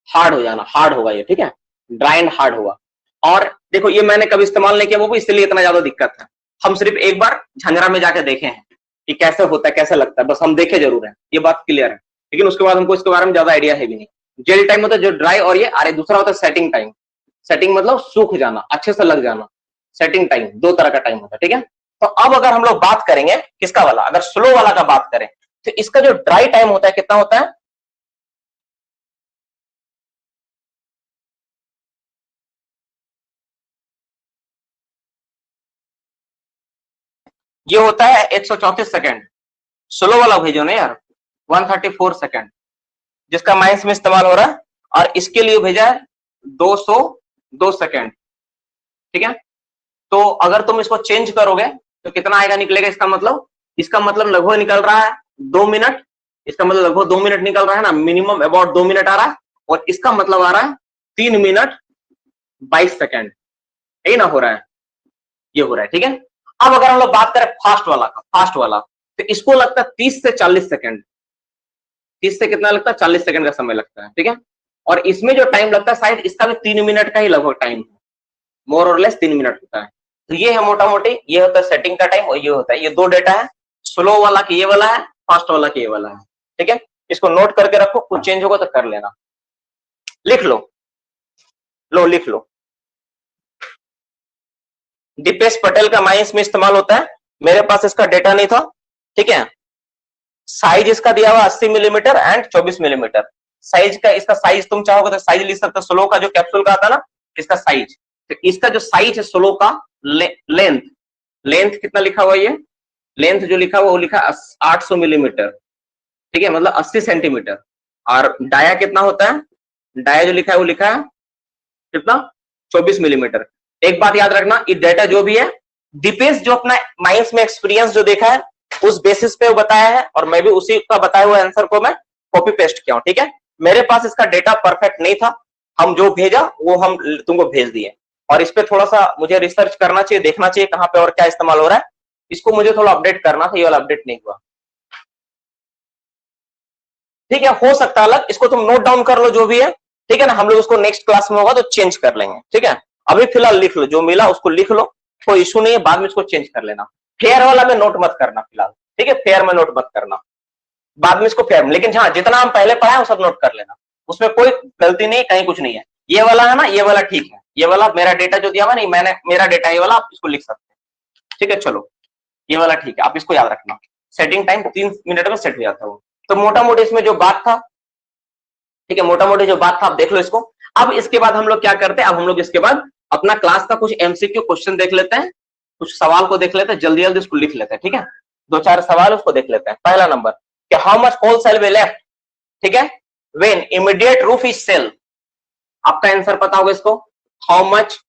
हार्ड हो जाना, हार्ड होगा ये। ठीक है, ड्राई एंड हार्ड होगा। और देखो ये मैंने कभी इस्तेमाल नहीं किया, वो भी इसलिए इतना ज्यादा दिक्कत है। हम सिर्फ एक बार झंझरा में जाके देखे हैं कि कैसे होता है, कैसे लगता है, बस हम देखे जरूर है, ये बात क्लियर है। लेकिन उसके बाद हमको इसके बारे में ज्यादा आइडिया है भी नहीं। जेल टाइम होता है जो ड्राई, और ये अरे दूसरा होता है सेटिंग टाइम। सेटिंग मतलब सूख जाना, अच्छे से लग जाना। सेटिंग टाइम दो तरह का टाइम होता है। ठीक है, तो अब अगर हम लोग बात करेंगे किसका वाला, अगर स्लो वाला का बात करें, तो इसका जो ड्राई टाइम होता है कितना होता है, ये होता है 134 सेकंड। स्लो वाला भेजो ना यार, 134 सेकंड, जिसका माइंस में इस्तेमाल हो रहा है। और इसके लिए भेजा है 202 सेकंड। ठीक है, तो अगर तुम इसको चेंज करोगे तो कितना आएगा, निकलेगा इसका मतलब, इसका मतलब लगभग निकल रहा है 2 मिनट। इसका मतलब लगभग 2 मिनट निकल रहा है ना, मिनिमम अबाउट 2 मिनट आ रहा है। और इसका मतलब आ रहा है 3 मिनट 22 सेकंड, यही ना हो रहा है, ये हो रहा है। ठीक है, अब अगर हम लोग बात करें फास्ट वाला का, फास्ट वाला, तो इसको लगता है 30 से 40 सेकंड। 30 से कितना लगता है, 40 सेकंड का समय लगता है। ठीक है, और इसमें जो टाइम लगता है शायद इसका भी 3 मिनट का ही लगभग टाइम है, मोर और लेस 3 मिनट होता है। तो ये है मोटा मोटी, ये होता है सेटिंग का टाइम, और ये होता है, ये दो डेटा है, स्लो वाला की ये वाला है, फास्ट वाला की ये वाला है। ठीक है, इसको नोट करके रखो, कुछ चेंज होगा तो कर लेना। लिख लो, लो लिख लो। दीपेश पटेल का माइंस में इस्तेमाल होता है, मेरे पास इसका डेटा नहीं था। ठीक है, साइज इसका दिया हुआ 80 मिलीमीटर एंड 24 मिलीमीटर। साइज का, इसका साइज तुम चाहोगे तो साइज लिख सकते हो, स्लो का जो कैप्सूल का आता है ना, इसका साइज, तो इसका जो साइज है स्लो का, लेंथ, लेंथ कितना लिखा हुआ, ये लेंथ जो लिखा हुआ वो लिखा 800 मिलीमीटर। ठीक है, मतलब 80 सेंटीमीटर। और डाया कितना होता है, डाया जो लिखा है वो लिखा है कितना, 24 मिलीमीटर। एक बात याद रखना, ये डेटा जो भी है, दीपेश जो अपना माइंस में एक्सपीरियंस जो देखा है उस बेसिस पे वो बताया है, और मैं भी उसी का बताया हुआ आंसर को मैं कॉपी पेस्ट किया हूं। ठीक है, मेरे पास इसका डेटा परफेक्ट नहीं था, हम जो भेजा वो हम तुमको भेज दिए। और इस पे थोड़ा सा मुझे रिसर्च करना चाहिए, देखना चाहिए कहां पे और क्या इस्तेमाल हो रहा है, इसको मुझे थोड़ा अपडेट करना था, ये वाला अपडेट नहीं हुआ। ठीक है, हो सकता है अलग, इसको तुम नोट डाउन कर लो जो भी है। ठीक है ना, हम लोग उसको नेक्स्ट क्लास में होगा तो चेंज कर लेंगे। ठीक है, अभी फिलहाल लिख लो, जो मिला उसको लिख लो, कोई इशू नहीं है, बाद में इसको चेंज कर लेना। फेयर वाला में नोट मत करना फिलहाल। ठीक है, फेयर में नोट मत करना, बाद में इसको फेयर में, लेकिन हाँ जितना हम पहले पढ़ा है वो सब नोट कर लेना, उसमें कोई गलती नहीं, कहीं कुछ नहीं है। ये वाला है ना, ये वाला ठीक है, ये वाला मेरा डेटा जो दिया हुआ नहीं, मैंने मेरा डेटा ये वाला, आप इसको लिख सकते हैं। ठीक है, चलो ये वाला ठीक है, आप इसको याद रखना। सेटिंग टाइम 3 मिनट में सेट हो जाता है वो। तो मोटा मोटी इसमें जो बात था, ठीक है, मोटा मोटी जो बात था आप देख लो इसको। अब इसके बाद हम लोग क्या करते हैं, अब हम लोग इसके बाद अपना क्लास का कुछ एमसीक्यू क्वेश्चन देख लेते हैं, कुछ सवाल को देख लेते हैं, जल्दी जल्दी उसको लिख लेते हैं, ठीक है। 2-4 सवाल उसको देख लेते हैं। पहला नंबर कि how much coal shall be left, ठीक है, when immediate roof is shale. आपका आंसर पता होगा इसको, हाउ मच।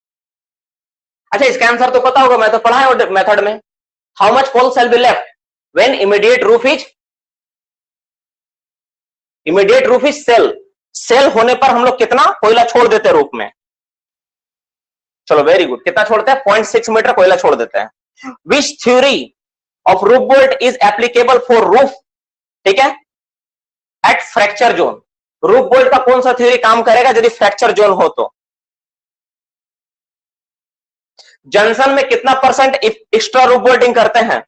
अच्छा, इसका आंसर तो पता होगा, मैं तो पढ़ा है मेथड में। How much coal shall be left when immediate roof is shale. Shale होने पर हम लोग कितना कोयला छोड़ देते हैं रूफ में? चलो वेरी गुड, कितना छोड़ते हैं? 0.6 मीटर कोयला छोड़ देते हैं। Which theory of roof bolt is applicable for roof, ठीक है, at fracture zone. Roof bolt का कौन सा थ्योरी काम करेगा यदि फ्रैक्चर जोन हो तो? जंक्शन में कितना परसेंट एक्स्ट्रा रूफ बोल्टिंग करते हैं?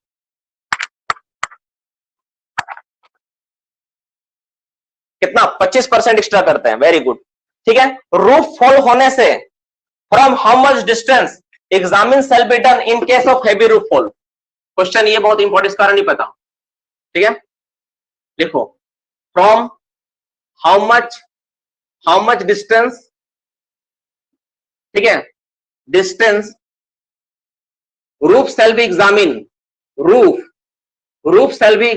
कितना? 25% एक्स्ट्रा करते हैं। वेरी गुड, ठीक है। रूफ फॉल होने से from how much distance examine shall be done in case of heavy roof fall. Question ये बहुत इंपॉर्टेंट, कारण नहीं पता, ठीक है। लिखो फ्रॉम हाउ मच डिस्टेंस, ठीक है, distance roof shall be examined, roof shall be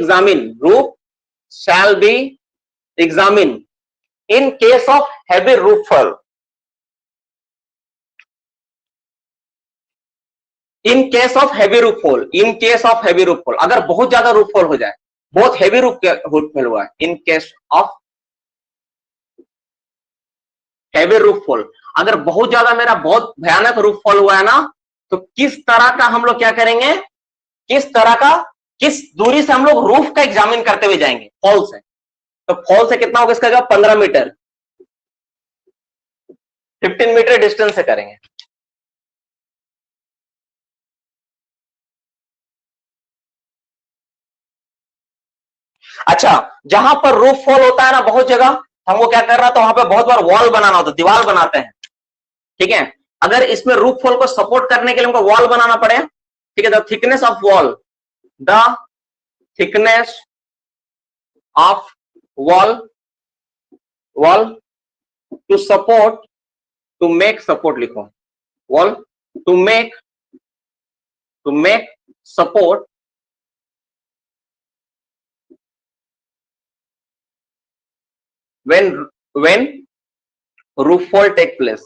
examined in case of heavy roof fall, in case of heavy roof fall, अगर बहुत ज्यादा रूफ फॉल हो जाए, बहुत हेवी रूफ फॉल हुआ है, इन case of heavy roof fall, अगर बहुत ज्यादा मेरा बहुत भयानक रूफ फॉल हुआ है ना, तो किस तरह का हम लोग क्या करेंगे, किस दूरी से हम लोग रूफ का एग्जामिन करते हुए जाएंगे? फॉल से। तो फॉल से कितना होगा इसका जवाब? 15 मीटर, 15 मीटर डिस्टेंस से करेंगे। अच्छा, जहां पर रूफ फॉल होता है ना बहुत जगह, हमको क्या करना था, वहां पे बहुत बार वॉल बनाना होता है, दीवार बनाते हैं, ठीक है। अगर इसमें रूफ फॉल को सपोर्ट करने के लिए हमको वॉल बनाना पड़े, ठीक है, the thickness of wall to support, to make support, लिखो wall to make support when roof fall take place,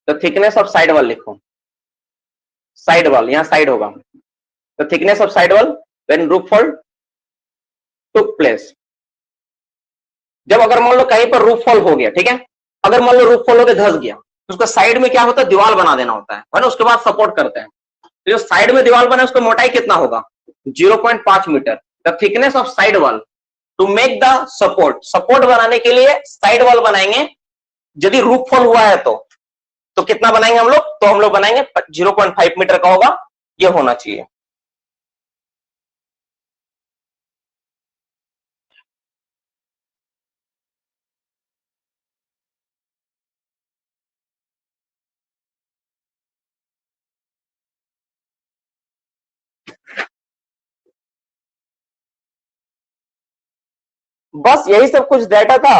the thickness of side wall, लिखो साइड वॉल, यहां साइड होगा, the thickness of side wall when roof fall took place। जब अगर मान लो कहीं पर roof fall हो गया, ठीक है, अगर मान लो रूफ फॉल होकर धंस गया, तो उसका साइड में क्या होता है, दीवार बना देना होता है ना, उसके बाद सपोर्ट करते हैं। तो जो साइड में दीवार बना है उसका मोटाई कितना होगा? 0.5 metre. The thickness of side wall to make the support बनाने के लिए साइड वॉल बनाएंगे, यदि रूफ फॉल हुआ है तो कितना बनाएंगे हम लोग? तो हम लोग बनाएंगे 0.5 मीटर का होगा, ये होना चाहिए। बस यही सब कुछ डाटा था।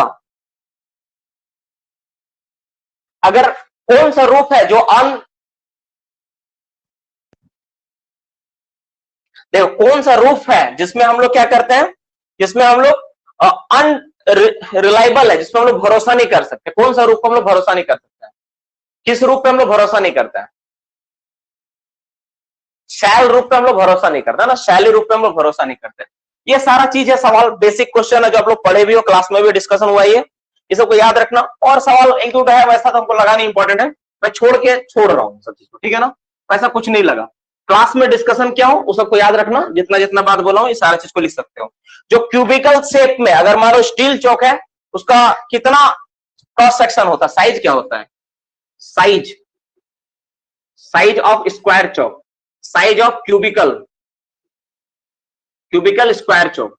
अगर कौन सा रूफ है जो देखो कौन सा रूफ है जिसमें हम लोग क्या करते हैं, जिसमें हम लोग अनरिलायबल है, जिसमें हम लोग भरोसा नहीं कर सकते। कौन सा रूफ को हम लोग भरोसा नहीं कर सकते? किस रूफ पे हम लोग भरोसा नहीं करते हैं? शैल रूफ पे हम लोग भरोसा नहीं करते ना, शैली रूफ पे हम लोग भरोसा नहीं करते। ये सारा चीज है, सवाल बेसिक क्वेश्चन है जो आप लोग पढ़े भी हो, क्लास में भी डिस्कशन हुआ है, ये सबको याद रखना। और सवाल एक दो है वैसा तो हमको लगा नहीं इंपॉर्टेंट है, मैं छोड़ रहा हूँ सब चीज को, ठीक है ना, वैसा कुछ नहीं लगा। क्लास में डिस्कशन क्या हो उस सबको याद रखना, जितना जितना बात बोला हूं ये सारा चीज को लिख सकते हो। जो क्यूबिकल शेप में अगर मान लो स्टील चौक है, उसका कितना क्रॉस सेक्शन होता है, साइज क्या होता है? साइज ऑफ स्क्वायर चौक, साइज ऑफ क्यूबिकल स्क्वायर चौक।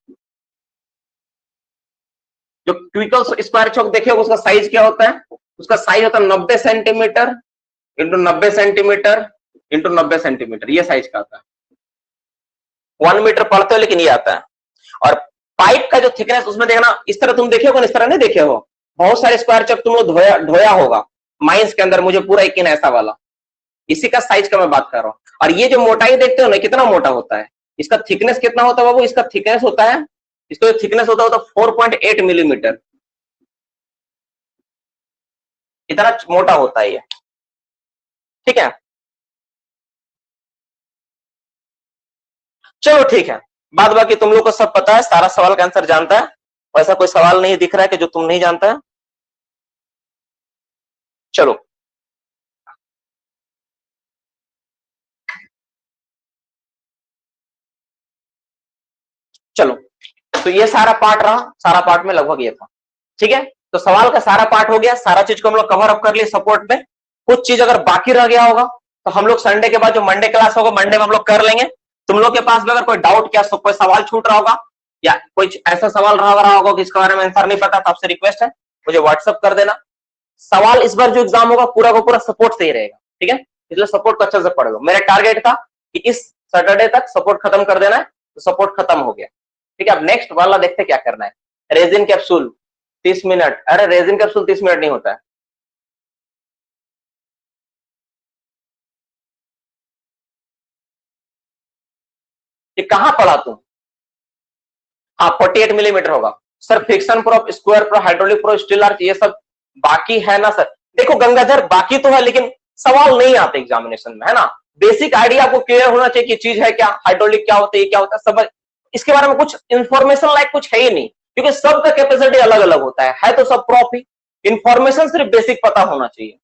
जो क्यूबिकल स्क्वायर चौक देखे हो उसका साइज क्या होता है? उसका साइज होता है 90 centimetre into 90 centimetre into 90 centimetre, ये साइज का आता है। 1 मीटर पढ़ते हो लेकिन ये आता है। और पाइप का जो थिकनेस उसमें देखना, इस तरह तुम देखे हो, इस तरह नहीं देखे हो, बहुत सारे स्क्वायर चक तुम लोग ढोया होगा माइंस के अंदर, मुझे पूरा यकीन ऐसा वाला, इसी का साइज का मैं बात कर रहा हूं। और ये जो मोटाई देखते हो ना कितना मोटा होता है, इसका थिकनेस कितना होता है बाबू, इसका थिकनेस होता है, इसका जो थिकनेस होता है 4.8 मिलीमीटर, इतना मोटा होता है ये, ठीक है। चलो ठीक है, बाद बाकी तुम लोग को सब पता है, सारा सवाल का आंसर जानता है, वैसा कोई सवाल नहीं दिख रहा है कि जो तुम नहीं जानता है। चलो चलो, तो ये सारा पार्ट रहा, सारा पार्ट में लगभग ये था, ठीक है। तो सवाल का सारा पार्ट हो गया, सारा चीज को हम लोग कवर अप कर लिए सपोर्ट में। कुछ चीज अगर बाकी रह गया होगा तो हम लोग संडे के बाद जो मंडे क्लास होगा, मंडे में हम लोग कर लेंगे। तुम लोग के पास में अगर कोई डाउट क्या कोई सवाल छूट रहा होगा या कोई ऐसा सवाल रहा होगा कि इसके बारे में आंसर नहीं पता, तो आपसे रिक्वेस्ट है मुझे व्हाट्सअप कर देना। सवाल इस बार जो एग्जाम होगा पूरा का पूरा सपोर्ट से ही रहेगा, ठीक है, इसलिए सपोर्ट को अच्छे से पढ़ेगा। मेरा टारगेट था कि इस सैटरडे तक सपोर्ट खत्म कर देना है, तो सपोर्ट खत्म हो गया, ठीक है। अब नेक्स्ट वाला देखते क्या करना है। रेजिन कैप्सूल 30 मिनट, अरे रेजिन कैप्सूल 30 मिनट नहीं होता है। ये कहां पढ़ा तुम? हाँ 48 मिलीमीटर होगा sir. Friction proof, square proof, hydraulic proof, steel arch, ये सब बाकी है ना सर। देखो गंगाधर, बाकी तो है लेकिन सवाल नहीं आते एग्जामिनेशन में, है ना। बेसिक आइडिया आपको क्लियर होना चाहिए कि चीज है क्या, हाइड्रोलिक क्या होता है, क्या होता है, सब इसके बारे में कुछ इंफॉर्मेशन लाइक कुछ है ही नहीं, क्योंकि सबका कैपेसिटी अलग अलग होता है तो सब प्रूफ ही। इंफॉर्मेशन सिर्फ बेसिक पता होना चाहिए।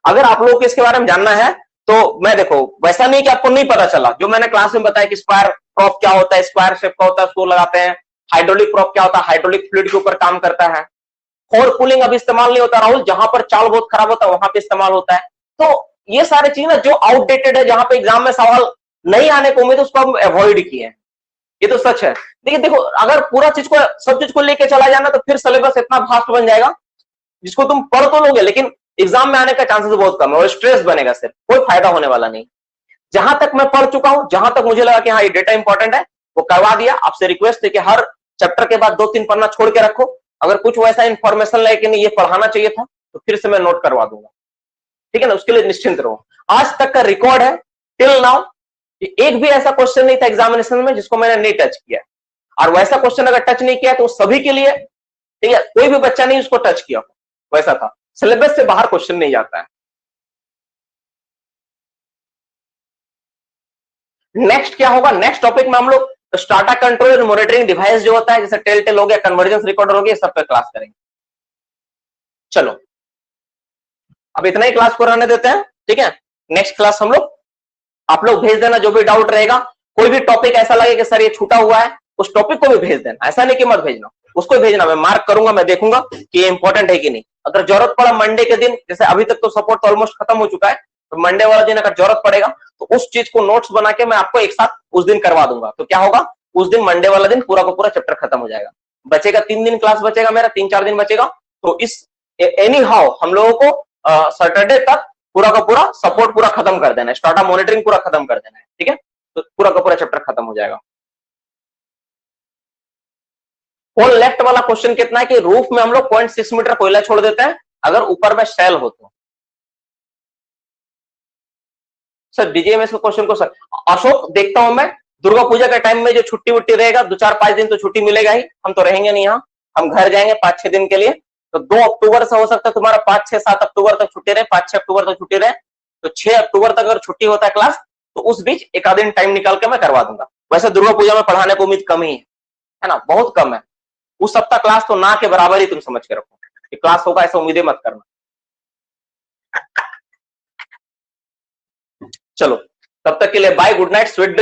अगर आप लोगों को इसके बारे में जानना है तो मैं देखो, वैसा नहीं कि आपको नहीं पता चला, जो मैंने क्लास में बताया कि स्क्वायर प्रूफ क्या होता है, स्क्वायर शेप का होता है, उसको लगाते हैं। हाइड्रोलिक प्रूफ क्या होता है, हाइड्रोलिक फ्लूइड के ऊपर काम करता है। फोर पुलिंग अभी इस्तेमाल नहीं होता राहुल, जहां पर चाल बहुत खराब होता है वहां पे इस्तेमाल होता है। तो ये सारी चीजें जो आउटडेटेड है, जहां पे एग्जाम में सवाल नहीं आने को उम्मीद, उसको हम अवॉइड किए हैं, ये तो सच है। देखिए देखो, अगर पूरा चीज को सब चीज को लेके चला जाना तो फिर सिलेबस इतना भास्ट बन जाएगा जिसको तुम पढ़ तो लोगे लेकिन एग्जाम में आने का चांसेस बहुत कम है और स्ट्रेस बनेगा, सिर्फ कोई फायदा होने वाला नहीं। जहां तक मैं पढ़ चुका हूं, जहां तक मुझे लगा कि हाँ ये डेटा इंपॉर्टेंट है, वो करवा दिया। आपसे रिक्वेस्ट है कि हर चैप्टर के बाद 2-3 पन्ना छोड़ के रखो। अगर कुछ वैसा इंफॉर्मेशन लगे कि नहीं ये पढ़ाना चाहिए था तो फिर से मैं नोट करवा दूंगा, ठीक है ना। उसके लिए निश्चिंत रहो। आज तक का रिकॉर्ड है टिल नाउ, एक भी ऐसा क्वेश्चन नहीं था एग्जामिनेशन में जिसको मैंने नहीं टच किया, और वैसा क्वेश्चन अगर टच नहीं किया तो सभी के लिए, ठीक है, कोई भी बच्चा नहीं उसको टच किया, वैसा था। सिलेबस से बाहर क्वेश्चन नहीं जाता है। नेक्स्ट क्या होगा, नेक्स्ट टॉपिक में हम लोग स्टाटा कंट्रोल और मॉनिटरिंग डिवाइस जो होता है, जैसे टेल हो गया, कन्वर्जेंस रिकॉर्डर हो गया, सब पे क्लास करेंगे। चलो अब इतना ही क्लास को रहने देते हैं, ठीक है। नेक्स्ट क्लास हम लोग, आप लोग भेज देना जो भी डाउट रहेगा। कोई भी टॉपिक ऐसा लगे कि सर ये छूटा हुआ है, उस टॉपिक को भी भेज देना, ऐसा नहीं कि मत भेजना, उसको भेजना, मैं मार्क करूंगा, मैं देखूंगा कि ये इंपॉर्टेंट है कि नहीं। अगर जरूरत पड़ा मंडे के दिन, जैसे अभी तक तो सपोर्ट तो ऑलमोस्ट खत्म हो चुका है, तो मंडे वाला दिन अगर जरूरत पड़ेगा तो उस चीज को नोट्स बना के मैं आपको एक साथ उस दिन करवा दूंगा। तो क्या होगा, उस दिन मंडे वाला दिन पूरा का पूरा चैप्टर खत्म हो जाएगा। बचेगा 3 दिन क्लास बचेगा मेरा, 3-4 दिन बचेगा। तो इस एनी हाउ हम लोगों को सैटरडे तक पूरा का पूरा सपोर्ट पूरा खत्म कर देना है, स्टाटा मॉनिटरिंग पूरा खत्म कर देना है, ठीक है। तो पूरा का पूरा चैप्टर खत्म हो जाएगा। और लेफ्ट वाला क्वेश्चन कितना है कि रूफ में हम लोग 0.6 मीटर कोयला छोड़ देते हैं अगर ऊपर में शेल हो तो। सर डीजीएमएस के क्वेश्चन को सर अशोक देखता हूं मैं, दुर्गा पूजा के टाइम में जो छुट्टी वुट्टी रहेगा 2-4-5 दिन तो छुट्टी मिलेगा ही, हम तो रहेंगे नहीं यहाँ, हम घर जाएंगे 5-6 दिन के लिए। तो 2 अक्टूबर से हो सकता है तुम्हारा 5-6-7 अक्टूबर तक छुट्टी रहे, 5-6 अक्टूबर तक छुट्टी रहे, तो 6 अक्टूबर तक अगर छुट्टी होता है क्लास तो उस बीच एक आध दिन टाइम निकाल के मैं करवा दूंगा। वैसे दुर्गा पूजा में पढ़ाने को उम्मीद कम ही है ना, बहुत कम है। उस सप्ताह क्लास तो ना के बराबर ही तुम समझ के रखो कि क्लास होगा, ऐसा उम्मीदें मत करना। चलो तब तक के लिए bye, good night, sweet dreams.